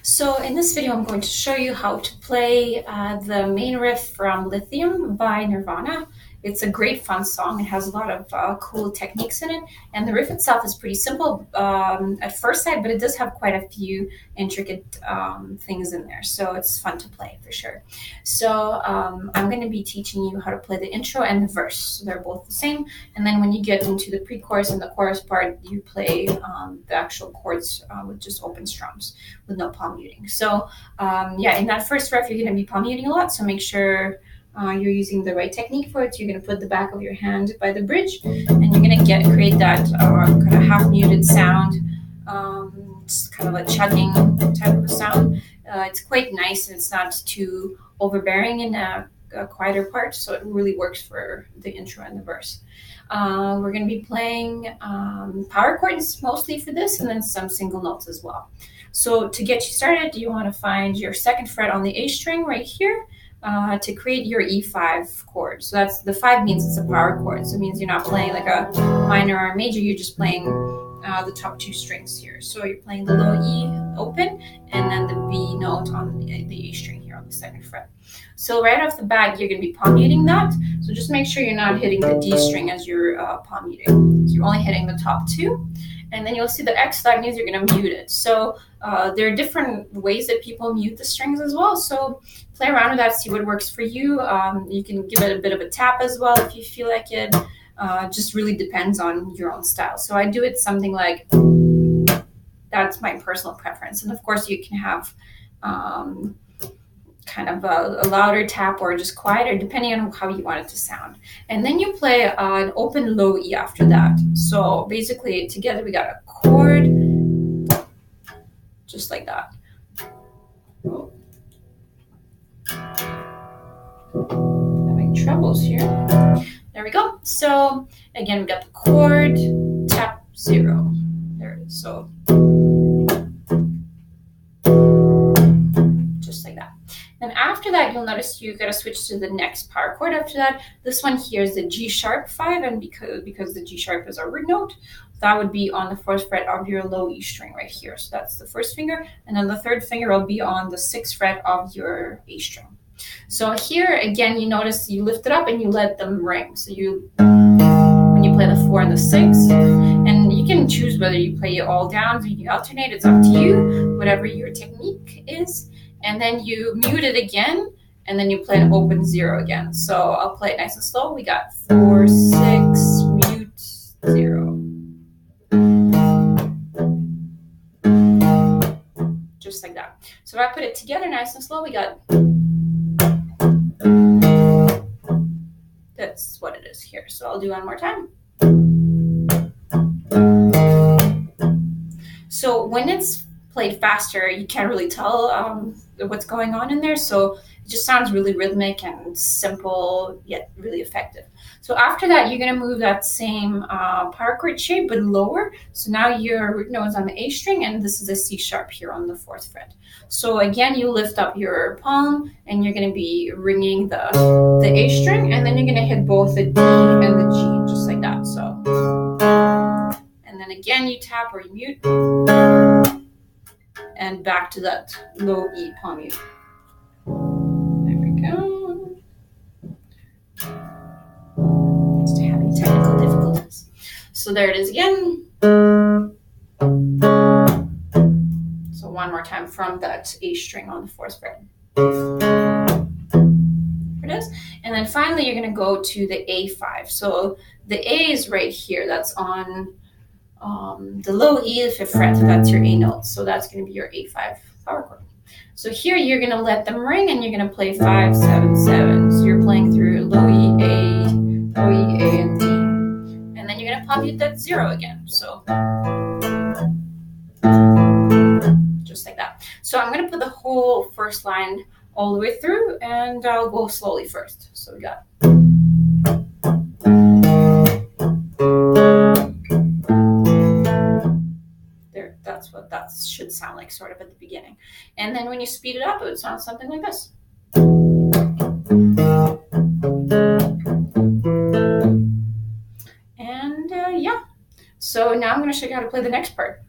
So in this video, I'm going to show you how to play the main riff from Lithium by Nirvana. It's a great fun song. It has a lot of cool techniques in it, and the riff itself is pretty simple at first sight, but it does have quite a few intricate things in there, so it's fun to play for sure. So I'm going to be teaching you how to play the intro and the verse. So they're both the same, and then when you get into the pre-chorus and the chorus part, you play the actual chords with just open strums with no palm muting. So yeah, in that first riff, you're going to be palm muting a lot, so make sure you're using the right technique for it. You're going to put the back of your hand by the bridge, and you're going to create that kind of half muted sound. It's kind of a chugging type of a sound. It's quite nice, and it's not too overbearing in a quieter part, so it really works for the intro and the verse. We're going to be playing power chords mostly for this, and then some single notes as well. So to get you started, you want to find your second fret on the A string right here to create your E5 chord. So that's the 5 means it's a power chord. So it means you're not playing like a minor or a major, you're just playing the top 2 strings here. So you're playing the low E open and then the B note on the A string here on the second fret. So right off the bat, you're going to be palm muting that. So just make sure you're not hitting the D string as you're palm muting. So you're only hitting the top 2. And then you'll see the X, that means you're going to mute it. So there are different ways that people mute the strings as well. So play around with that, see what works for you. You can give it a bit of a tap as well if you feel like it. Just really depends on your own style. So I do it something like, that's my personal preference. And of course you can have kind of a louder tap or just quieter, depending on how you want it to sound. And then you play an open low E after that. So basically together we got a chord, just like that. Oh. Having troubles here. There we go. So again, we got the chord, tap, 0. There it is. So just like that. And after that, you'll notice you got to switch to the next power chord after that. This one here is the G sharp 5, and because the G sharp is our root note, that would be on the 4th fret of your low E string right here. So that's the first finger, and then the 3rd finger will be on the 6th fret of your A string. So here, again, you notice you lift it up and you let them ring. So when you play the 4 and the 6, and you can choose whether you play it all down, so you alternate, it's up to you, whatever your technique is. And then you mute it again, and then you play an open 0 again. So I'll play it nice and slow. We got 4, 6, mute, 0. Just like that. So if I put it together nice and slow, we got, that's what it is here. So I'll do one more time. So when it's played faster, you can't really tell what's going on in there. So it just sounds really rhythmic and simple, yet really effective. So after that, you're going to move that same power chord shape, but lower. So now your root note is on the A string, and this is a C sharp here on the 4th fret. So again, you lift up your palm, and you're going to be ringing the A string, and then you're going to hit both the D and the G, just like that. So, and then again, you tap or you mute, and back to that low E palm mute. There we go. Just having technical difficulties. So there it is again. So one more time from that A string on the 4th fret. There it is. And then finally, you're going to go to the A5. So the A is right here. That's on the low E, the 5th fret, that's your A note. So that's going to be your A5 power chord. So here you're going to let them ring, and you're going to play 5, 7, 7. So you're playing through low E, A, and D. And then you're going to palm mute that 0 again. So just like that. So I'm going to put the whole first line all the way through, and I'll go slowly first. So we got, that's what that should sound like sort of at the beginning. And then when you speed it up, it would sound something like this. And yeah, so now I'm going to show you how to play the next part.